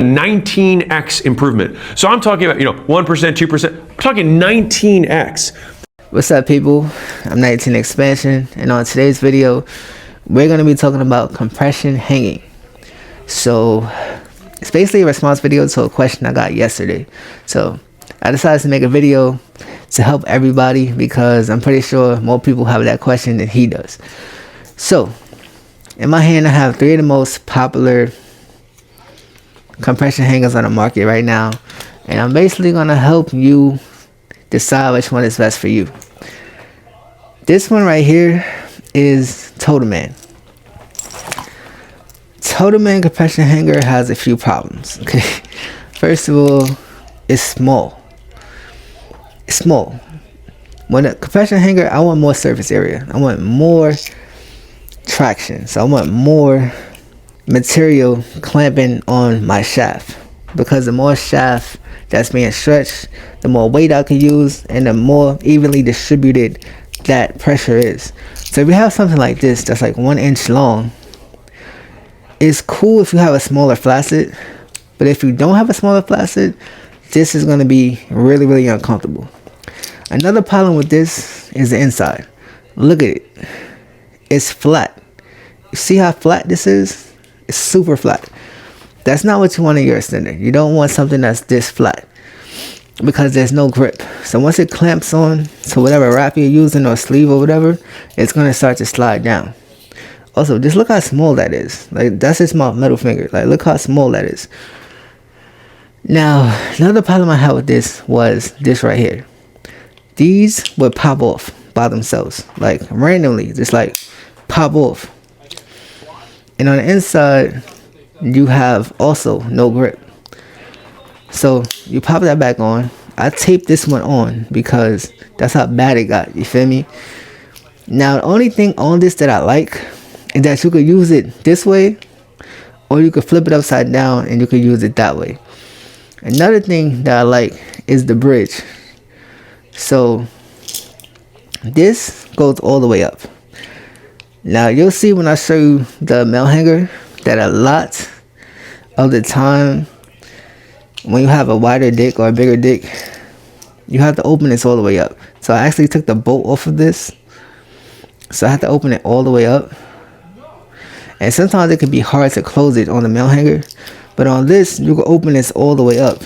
19x improvement. So I'm talking about, 1%, 2%. I'm talking 19x. What's up, people? I'm 19 Expansion, and on today's video, we're going to be talking about compression hanging. So it's basically a response video to a question I got yesterday. So I decided to make a video to help everybody because I'm pretty sure more people have that question than he does. So in my hand, I have 3 of the most popular compression hangers on the market right now, and I'm basically going to help you decide which one is best for you. This one right here is Total Man. Total Man compression hanger has a few problems. Okay, first of all, it's small. It's small. When a compression hanger, I want more surface area. I want more traction. So I want more material clamping on my shaft, because the more shaft that's being stretched, the more weight I can use and the more evenly distributed that pressure is. So if you have something like this that's like 1 inch long, it's cool if you have a smaller flaccid, but if you don't have a smaller flaccid, this is going to be really, really uncomfortable. Another problem with this is the inside. Look at it. It's flat. You see how flat this is? It's super flat. That's not what you want in your extender. You don't want something that's this flat, because there's no grip. So once it clamps on to whatever wrap you're using or sleeve or whatever, it's going to start to slide down. Also, just look how small that is. Like, that's just my middle finger. Like, look how small that is. Now, another problem I had with this was this right here. These would pop off by themselves, like randomly, just like pop off. And on the inside, you have also no grip. So you pop that back on. I taped this one on because that's how bad it got. You feel me? Now, the only thing on this that I like is that you could use it this way, or you could flip it upside down and you could use it that way. Another thing that I like is the bridge. So this goes all the way up. Now you'll see when I show you the Malehanger that a lot of the time when you have a wider dick or a bigger dick, you have to open this all the way up. So I actually took the bolt off of this, so I have to open it all the way up. And sometimes it can be hard to close it on the Malehanger, but on this you can open this all the way up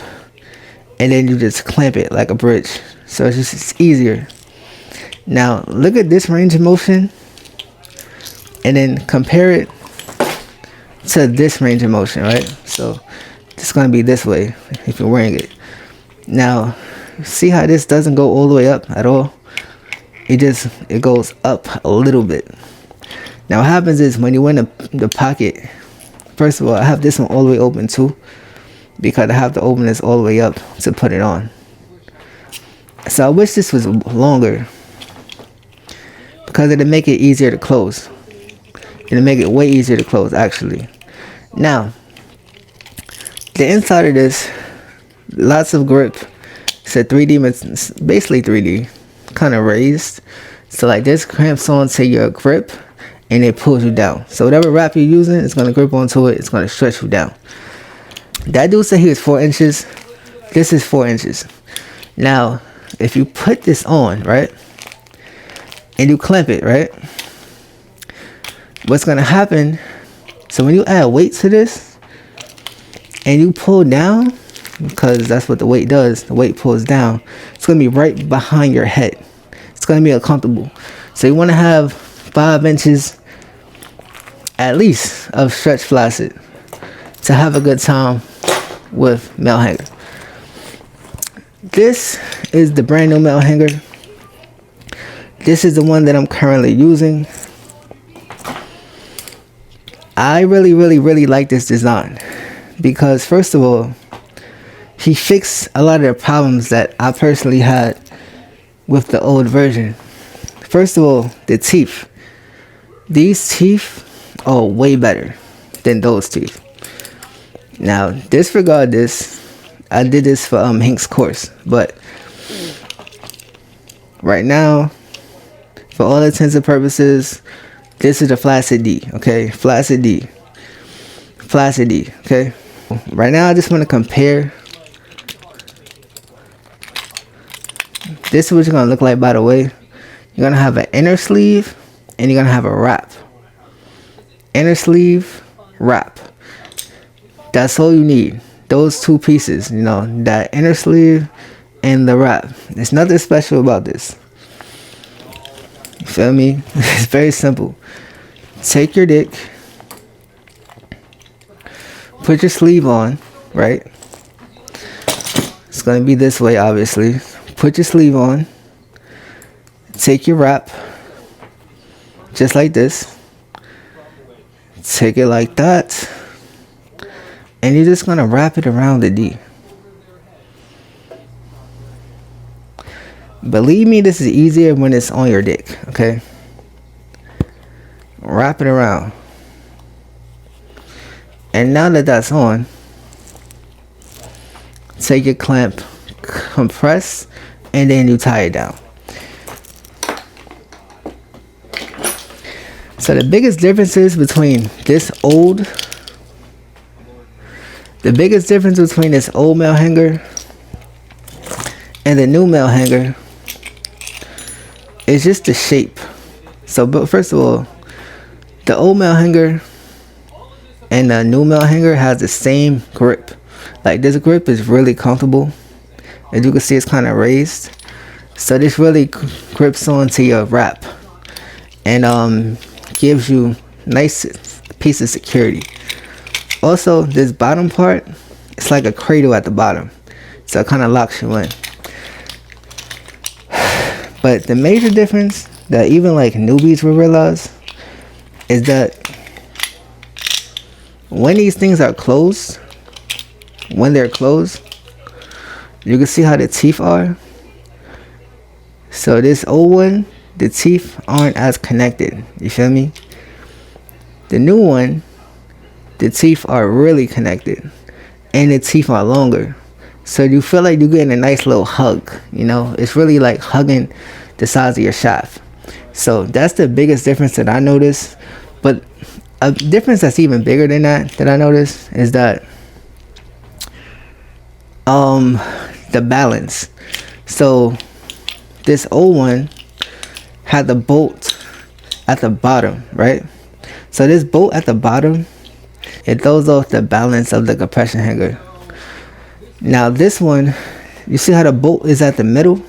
and then you just clamp it like a bridge. So it's easier. Now look at this range of motion and then compare it to this range of motion, right? So it's going to be this way if you're wearing it. Now, see how this doesn't go all the way up at all? It goes up a little bit. Now what happens is when you in the pocket, first of all, I have this one all the way open too, because I have to open this all the way up to put it on. So I wish this was longer, because it'll make it easier to close. It'll make it way easier to close, actually. Now, the inside of this, lots of grip. It's a 3D, it's basically 3D, kind of raised. So like this clamps onto your grip and it pulls you down. So whatever wrap you're using, it's going to grip onto it. It's going to stretch you down. That dude said he was 4 inches. This is 4 inches. Now, if you put this on, right, and you clamp it, right, what's going to happen, so when you add weight to this and you pull down, because that's what the weight does, the weight pulls down, it's going to be right behind your head. It's going to be uncomfortable. So you want to have 5 inches at least of stretch flaccid to have a good time with Malehanger. This is the brand new Malehanger. This is the one that I'm currently using. I really like this design because, first of all, he fixed a lot of the problems that I personally had with the old version. First of all, the teeth. These teeth are way better than those teeth. Now, disregard this. I did this for Hank's course, but right now, for all intents and purposes, this is a flaccid D, okay? Flaccid D. Flaccid D, okay? Right now I just want to compare. This is what you're gonna look like, by the way. You're gonna have an inner sleeve and you're gonna have a wrap. Inner sleeve, wrap. That's all you need. Those two pieces, you know, that inner sleeve and the wrap. There's nothing special about this. You feel me? It's very simple. Take your dick, put your sleeve on, right? It's gonna be this way, obviously. Put your sleeve on, take your wrap, just like this. Take it like that, and you're just gonna wrap it around the D. Believe me, this is easier when it's on your dick, okay? Wrap it around. And now that that's on, take your clamp, compress, and then you tie it down. So the biggest differences between this old Malehanger and the new Malehanger is just the shape. So, but first of all, the old Malehanger and the new Malehanger has the same grip. Like, this grip is really comfortable. As you can see, it's kind of raised. So this really grips onto your wrap and gives you nice piece of security. Also, this bottom part, it's like a cradle at the bottom, so it kind of locks you in. But the major difference that even like newbies will realize is that when these things are closed, when they're closed, you can see how the teeth are. So this old one, the teeth aren't as connected. You feel me? The new one, the teeth are really connected, and the teeth are longer. So you feel like you're getting a nice little hug. You know, it's really like hugging the size of your shaft. So that's the biggest difference that I noticed. But a difference that's even bigger than that I noticed is that the balance. So this old one had the bolt at the bottom, right? So this bolt at the bottom, it throws off the balance of the compression hanger. Now this one, you see how the bolt is at the middle?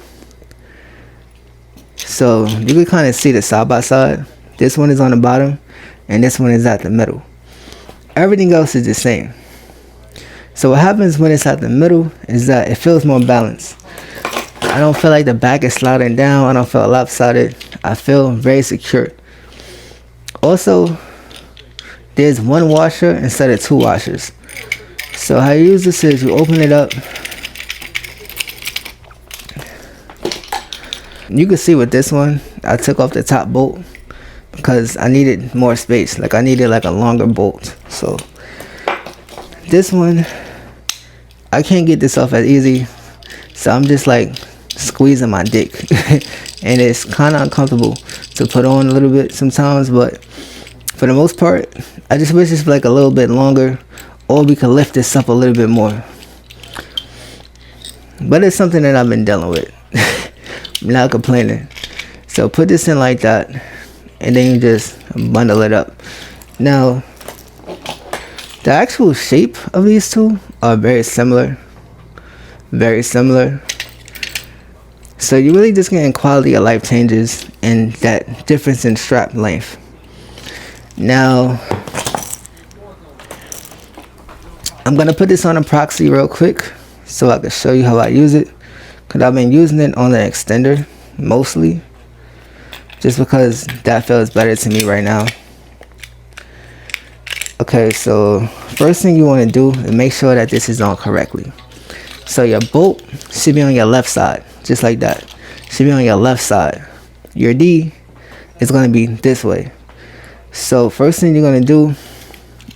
So you can kind of see the side by side. This one is on the bottom and this one is at the middle. Everything else is the same. So what happens when it's at the middle is that it feels more balanced. I don't feel like the back is sliding down. I don't feel lopsided. I feel very secure. Also, there's one washer instead of two washers. So how you use this is you open it up. You can see with this one, I took off the top bolt because I needed more space. Like I needed like a longer bolt. So this one, I can't get this off as easy. So I'm just like squeezing my dick. And it's kind of uncomfortable to put on a little bit sometimes, but for the most part, I just wish it's like a little bit longer, or we could lift this up a little bit more. But it's something that I've been dealing with. I'm not complaining. So put this in like that, and then you just bundle it up. Now, the actual shape of these two are very similar. Very similar. So you're really just getting quality of life changes and that difference in strap length. Now, I'm going to put this on a proxy real quick so I can show you how I use it. Because I've been using it on the extender mostly. Just because that feels better to me right now. Okay, so first thing you want to do is make sure that this is on correctly. So your bolt should be on your left side. Just like that. Should be on your left side. Your D is going to be this way. So first thing you're going to do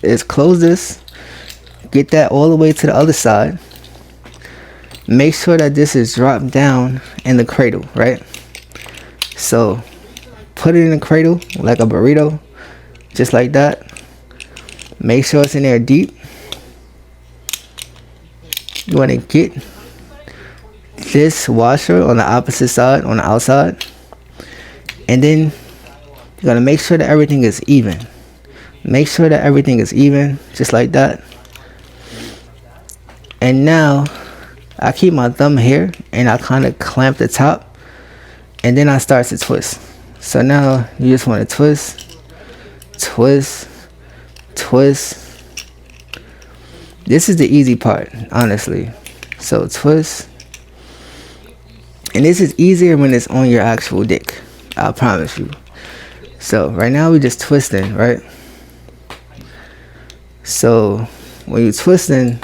is close this. Get that all the way to the other side. Make sure that this is dropped down in the cradle, right? So put it in the cradle like a burrito. Just like that. Make sure it's in there deep. You want to get this washer on the opposite side, on the outside, and then you're gonna make sure that everything is even. Make sure that everything is even, just like that. And now I keep my thumb here and I kind of clamp the top, and then I start to twist. So now you just want to twist, twist, twist. This is the easy part, honestly. So twist. And this is easier when it's on your actual dick, I promise you. So right now we're just twisting, right? So when you're twisting,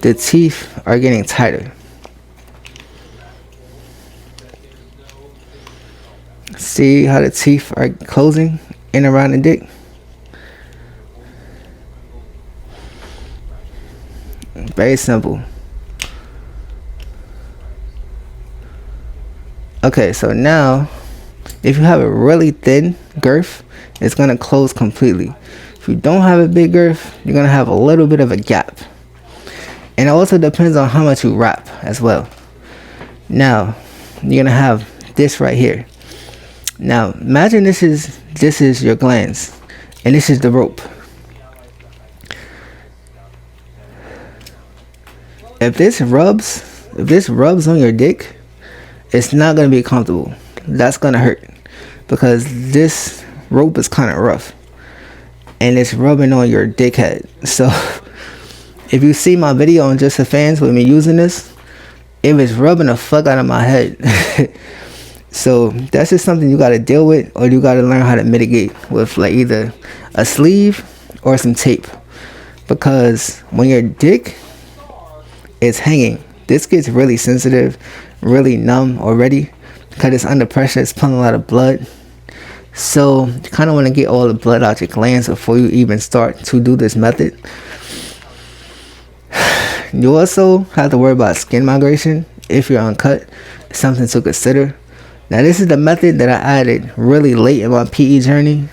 the teeth are getting tighter. See how the teeth are closing in around the dick? Very simple. Okay, so now if you have a really thin girth, it's gonna close completely. If you don't have a big girth, you're gonna have a little bit of a gap. And it also depends on how much you wrap as well. Now you're gonna have this right here. Now imagine this is your glands, and this is the rope. If this rubs on your dick, it's not gonna be comfortable. That's gonna hurt because this rope is kind of rough and it's rubbing on your dick head. So if you see my video on Just the Fans with me using this, it was rubbing the fuck out of my head. So that's just something you gotta deal with, or you gotta learn how to mitigate with like either a sleeve or some tape. Because when your dick is hanging, this gets really sensitive, really numb already because it's under pressure. It's pulling a lot of blood. So you kind of want to get all the blood out your glands before you even start to do this method. You also have to worry about skin migration if you're uncut. It's something to consider. Now this is the method that I added really late in my PE journey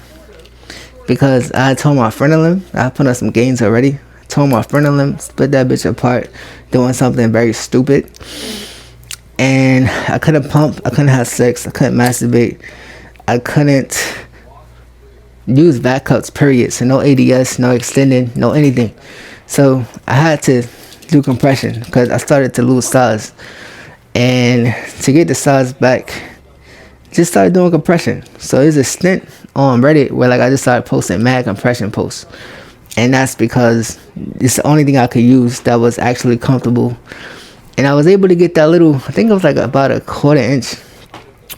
because I told my frenulum, I put on some gains already. Told my frenulum, split that bitch apart, doing something very stupid. And I couldn't pump, I couldn't have sex, I couldn't masturbate, I couldn't use back cups, period. So no ADS, no extending, no anything. So I had to do compression because I started to lose size. And to get the size back, just started doing compression. So there's a stint on Reddit where like I just started posting mad compression posts. And that's because it's the only thing I could use that was actually comfortable. And I was able to get that little, I think it was like about a 1/4 inch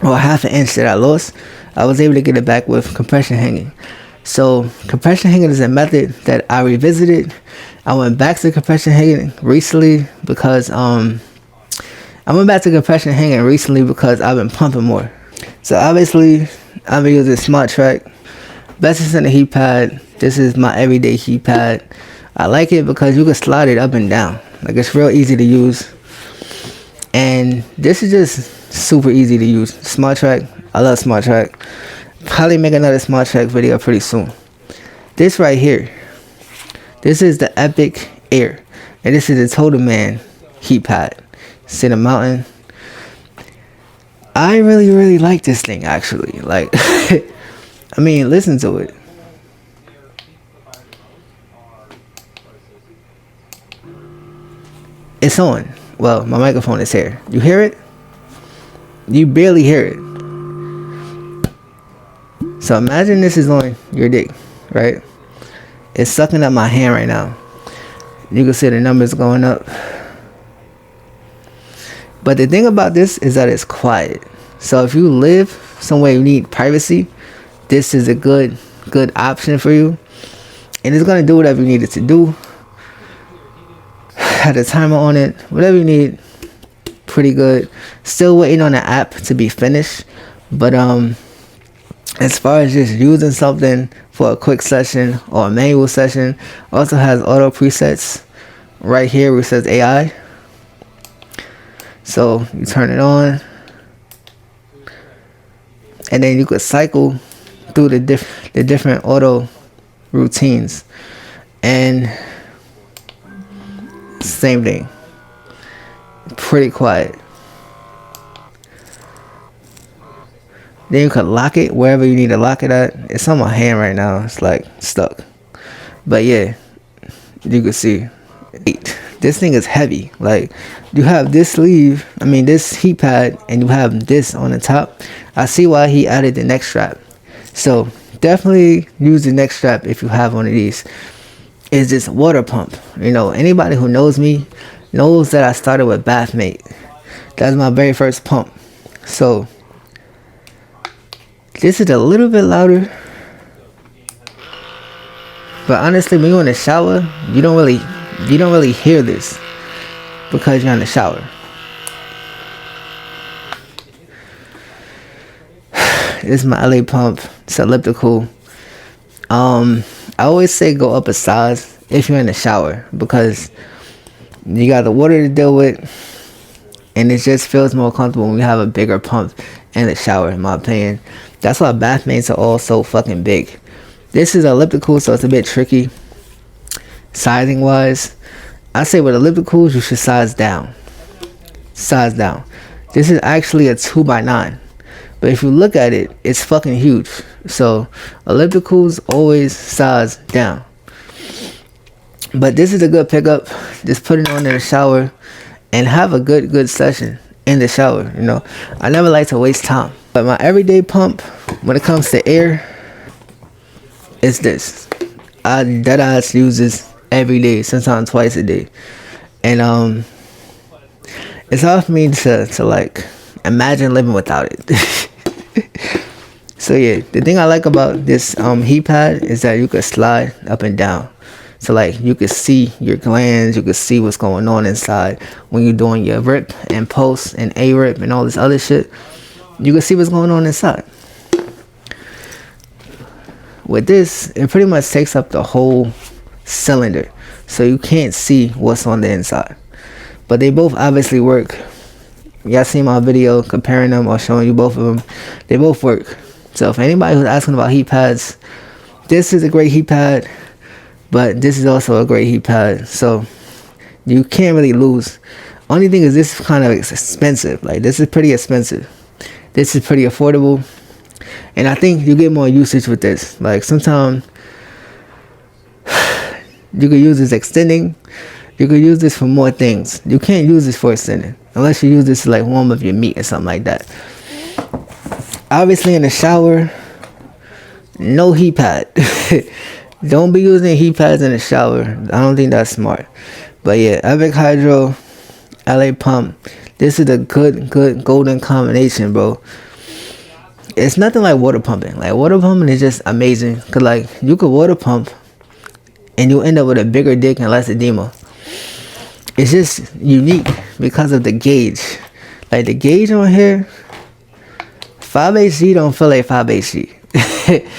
or 1/2 inch that I lost. I was able to get it back with compression hanging. So compression hanging is a method that I revisited. I went back to compression hanging recently because I've been pumping more. So obviously I've been using Smart Track. Best is in the heat pad. This is my everyday heat pad. I like it because you can slide it up and down. Like it's real easy to use. And this is just super easy to use. Smart Track. I love Smart Track. Probably make another Smart Track video pretty soon. This right here. This is the Epic Air. And this is the Total Man heat pad. Sit a mountain. I really like this thing actually. Like I mean, listen to it. It's on. Well, my microphone is here. You hear it? You barely hear it. So imagine this is on your dick, right? It's sucking up my hand right now. You can see the numbers going up. But the thing about this is that it's quiet. So if you live somewhere you need privacy, this is a good option for you. And it's gonna do whatever you need it to do. Had a timer on it, whatever you need. Pretty good. Still waiting on the app to be finished. But as far as just using something for a quick session or a manual session, also has auto presets right here where it says AI. So you turn it on, and then you could cycle through the different auto routines, and same thing. pretty quiet. Then you could lock it wherever you need to lock it at. It's on my hand right now. It's like stuck. But yeah, you can see. This thing is heavy. Like, you have this sleeve, this heat pad, and you have this on the top. I see why he added the neck strap. So definitely use the neck strap if you have one of these. Is this water pump? Anybody who knows me knows that I started with Bathmate. That's my very first pump. So this is a little bit louder, but honestly, when you're in the shower, you don't really hear this because you're in the shower. This is my LA pump. It's elliptical. I always say go up a size if you're in the shower, because you got the water to deal with, and it just feels more comfortable when you have a bigger pump in the shower, in my opinion. That's why Bathmates are all so fucking big. This is elliptical, so it's a bit tricky sizing wise. I say with ellipticals, you should size down. Size down. This is actually a 2x9. But if you look at it, it's fucking huge. So ellipticals always size down. But this is a good pickup. Just put it on in the shower and have a good session in the shower. I never like to waste time. But my everyday pump, when it comes to air, is this. I deadass use this every day, sometimes twice a day. And it's hard for me to like imagine living without it. So yeah, the thing I like about this heat pad is that you can slide up and down. So like you can see your glands, you can see what's going on inside when you're doing your rip and pulse and A-rip and all this other shit. You can see what's going on inside. With this, it pretty much takes up the whole cylinder, so you can't see what's on the inside. But they both obviously work. Y'all seen my video comparing them or showing you both of them. They both work. So if anybody who's asking about heat pads, this is a great heat pad, but this is also a great heat pad. So you can't really lose. Only thing is this is kind of expensive. Like, this is pretty expensive. This is pretty affordable. And I think you get more usage with this. Like, sometimes you could use this extending. You could use this for more things. You can't use this for extending unless you use this to like warm up your meat or something like that. Obviously in the shower, no heat pad. Don't be using heat pads in the shower. I don't think that's smart. But yeah, Epic Hydro, LA Pump. This is a good golden combination, bro. It's nothing like water pumping. Like, water pumping is just amazing. Cause like, you could water pump and you end up with a bigger dick and less edema. It's just unique because of the gauge. Like, the gauge on here, 5HG don't feel like 5HG.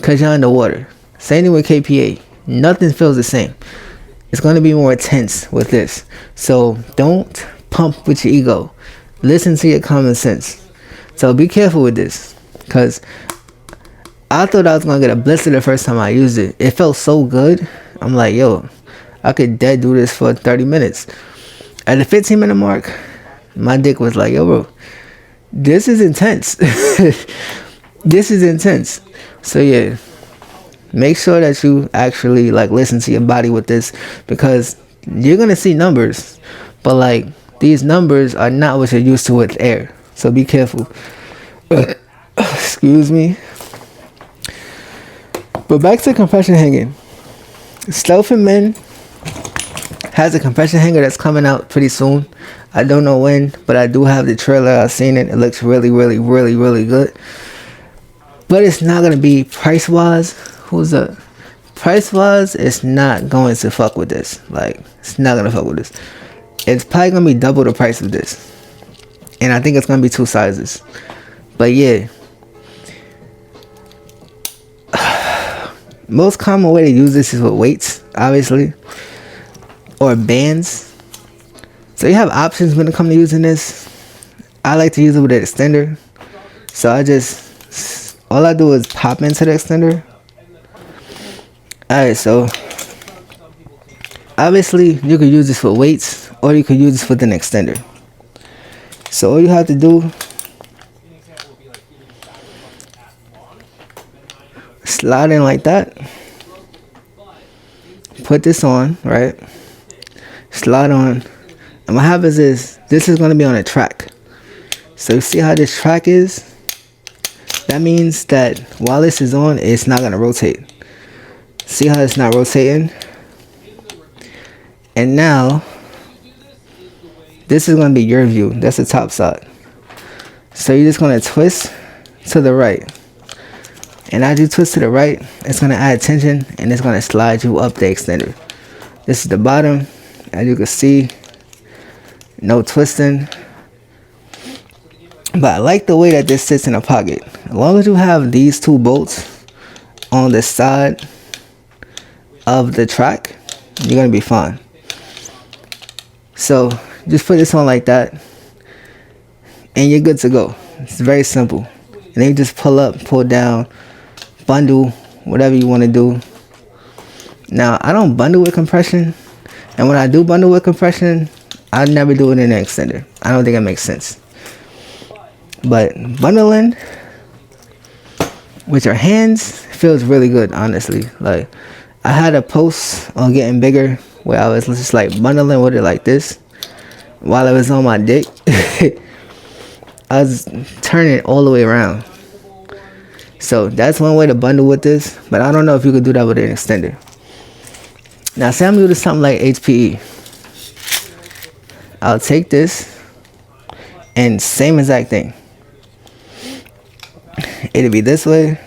Cause you're underwater. Same thing with KPA. Nothing feels the same. It's going to be more intense with this. So don't pump with your ego. Listen to your common sense. So be careful with this. Because I thought I was going to get a blister the first time I used it. It felt so good. I'm like, yo, I could dead do this for 30 minutes. At the 15-minute mark, my dick was like, yo, bro, this is intense. This is intense. So yeah, make sure that you actually like listen to your body with this, because you're gonna see numbers, but like these numbers are not what you're used to with air. So be careful. Excuse me. But back to compression hanging. Stealth and Men has a compression hanger that's coming out pretty soon. I don't know when, but I do have the trailer. I've seen it. It looks really good. But it's not gonna be price wise. Price wise, it's not going to fuck with this. Like, it's not gonna fuck with this. It's probably gonna be double the price of this. And I think it's gonna be 2 sizes. But yeah. Most common way to use this is with weights, obviously. Or bands. So you have options when it comes to using this. I like to use it with an extender. So all I do is pop into the extender. Alright, so obviously you could use this for weights, or you could use this with an extender. So all you have to do, slide in like that, put this on, right? Slide on, and what happens is this is going to be on a track. So you see how this track is? That means that while this is on, it's not going to rotate. See how it's not rotating? And now this is going to be your view. That's the top side. So you're just going to twist to the right. And as you twist to the right, it's going to add tension and it's going to slide you up the extender. This is the bottom. As you can see, no twisting. But I like the way that this sits in a pocket. As long as you have these two bolts on the side of the track, you're going to be fine. So just put this on like that and you're good to go. It's very simple. And then you just pull up, pull down, bundle, whatever you want to do. Now, I don't bundle with compression. And when I do bundle with compression, I never do it in an extender. I don't think it makes sense. But bundling with your hands feels really good, honestly. Like, I had a post on getting bigger where I was just like bundling with it like this while it was on my dick. I was turning it all the way around. So that's one way to bundle with this, but I don't know if you could do that with an extender. Now say I'm using something like HPE. I'll take this and same exact thing. It'll be this way.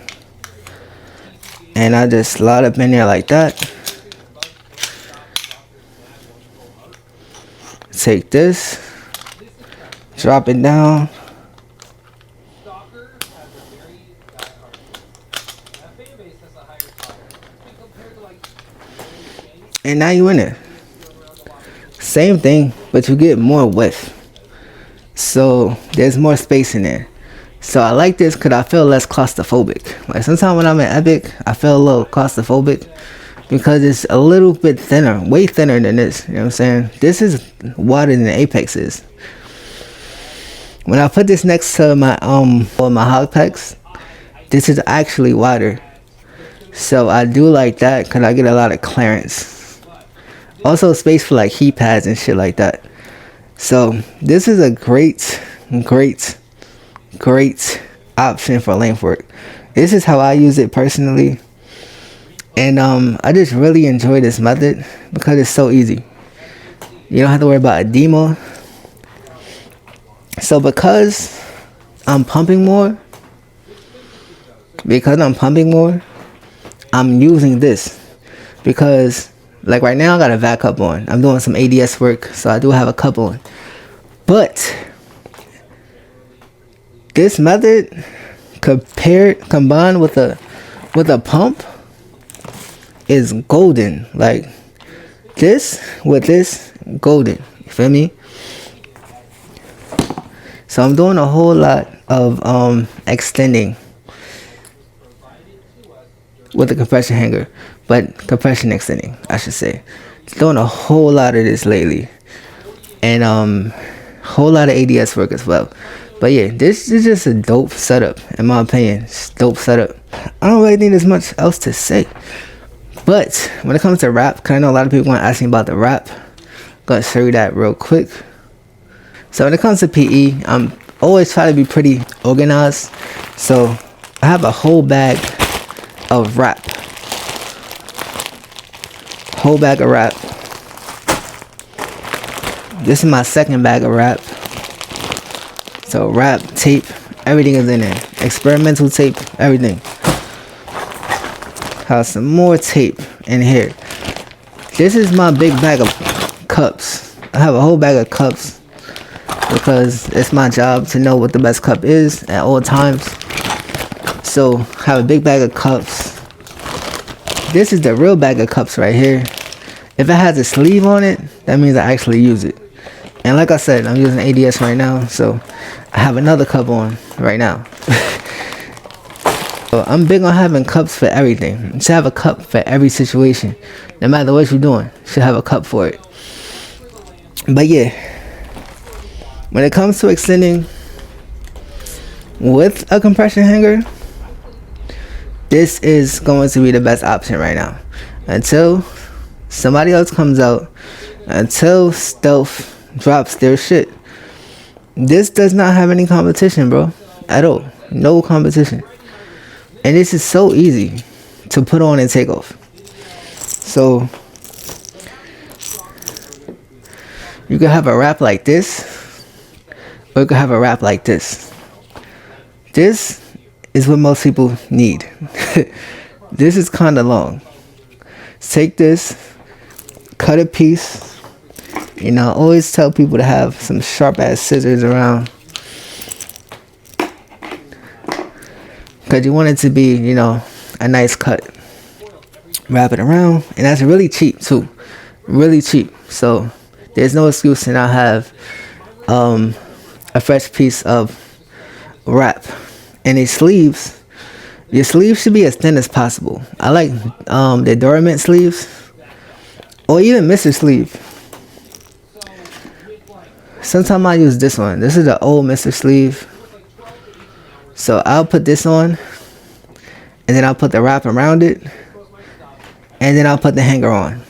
And I just slide up in there like that. Take this, drop it down. And now you in it. Same thing, but you get more width. So there's more space in there. So I like this because I feel less claustrophobic. Like sometimes when I'm in Epic, I feel a little claustrophobic because it's a little bit thinner, way thinner than this. You know what I'm saying? This is wider than the Apex is. When I put this next to my hog packs, this is actually wider. So I do like that because I get a lot of clearance. Also space for like heat pads and shit like that. So this is a great option for length work. This is how I use it personally. And I just really enjoy this method because it's so easy. You don't have to worry about edema. So because I'm pumping more, I'm using this because like right now I got a vac cup on. I'm doing some ADS work, so I do have a cup on. But this method combined with a pump is golden. Like this with this, golden. You feel me? So I'm doing a whole lot of extending with the compression hanger, but compression extending, I should say. Doing a whole lot of this lately, and whole lot of ADS work as well. But yeah, this is just a dope setup, in my opinion. It's dope setup. I don't really think there's much else to say. But when it comes to wrap, because I know a lot of people want to ask me about the wrap, I'm gonna show you that real quick. So when it comes to PE, I'm always trying to be pretty organized. So I have a whole bag of wrap. Whole bag of wrap. This is my second bag of wrap. So wrap, tape, everything is in there. Experimental tape, everything. Have some more tape in here. This is my big bag of cups. I have a whole bag of cups because it's my job to know what the best cup is at all times. So have a big bag of cups. This is the real bag of cups right here. If it has a sleeve on it, that means I actually use it. And like I said, I'm using ADS right now, so I have another cup on right now. So I'm big on having cups for everything. You should have a cup for every situation. No matter what you're doing, you should have a cup for it. But yeah, When it comes to extending with a compression hanger, this is going to be the best option right now. Until somebody else comes out, until Stealth drops their shit, this does not have any competition, bro, at all. No competition. And this is so easy to put on and take off. So you could have a wrap like this, or you could have a wrap like this. This is what most people need. This is kind of long. Take this, cut a piece. You know, I always tell people to have some sharp ass scissors around, because you want it to be, you know, a nice cut. Wrap it around, and that's really cheap too. Really cheap. So there's no excuse to not have a fresh piece of wrap. And your sleeves should be as thin as possible. I like the Durament sleeves, or even Mr. Sleeve. Sometimes I use this one. This is the old Mr. Sleeve. So I'll put this on, and then I'll put the wrap around it, and then I'll put the hanger on.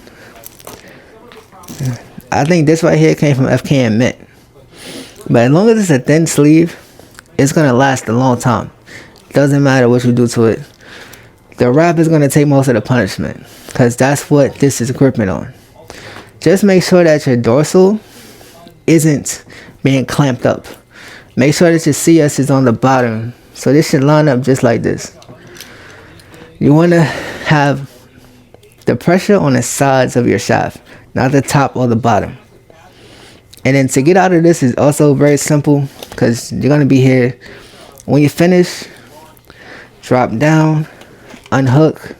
I think this right here came from FK and Mint. But as long as it's a thin sleeve, it's going to last a long time. Doesn't matter what you do to it. The wrap is going to take most of the punishment, because that's what this is gripping on. Just make sure that your dorsal isn't being clamped up. Make sure that your CS is on the bottom. So this should line up just like this. You want to have the pressure on the sides of your shaft, not the top or the bottom. And then to get out of this is also very simple, because you're going to be here. When you finish, drop down, unhook,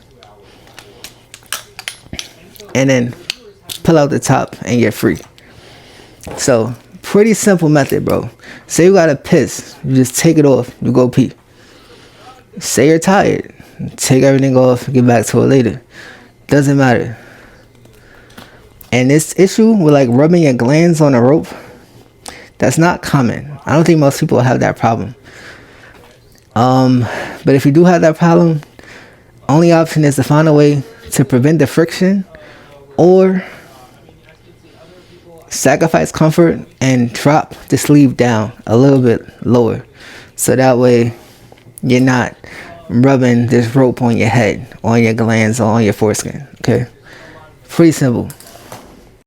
and then pull out the top and you're free. So pretty simple method, bro. Say you got a piss, you just take it off, you go pee. Say you're tired, take everything off, get back to it later. Doesn't matter. And this issue with like rubbing your glands on a rope, that's not common. I don't think most people have that problem. But if you do have that problem, only option is to find a way to prevent the friction, or sacrifice comfort and drop the sleeve down a little bit lower, so that way you're not rubbing this rope on your head, on your glands, or on your foreskin. Okay, pretty simple.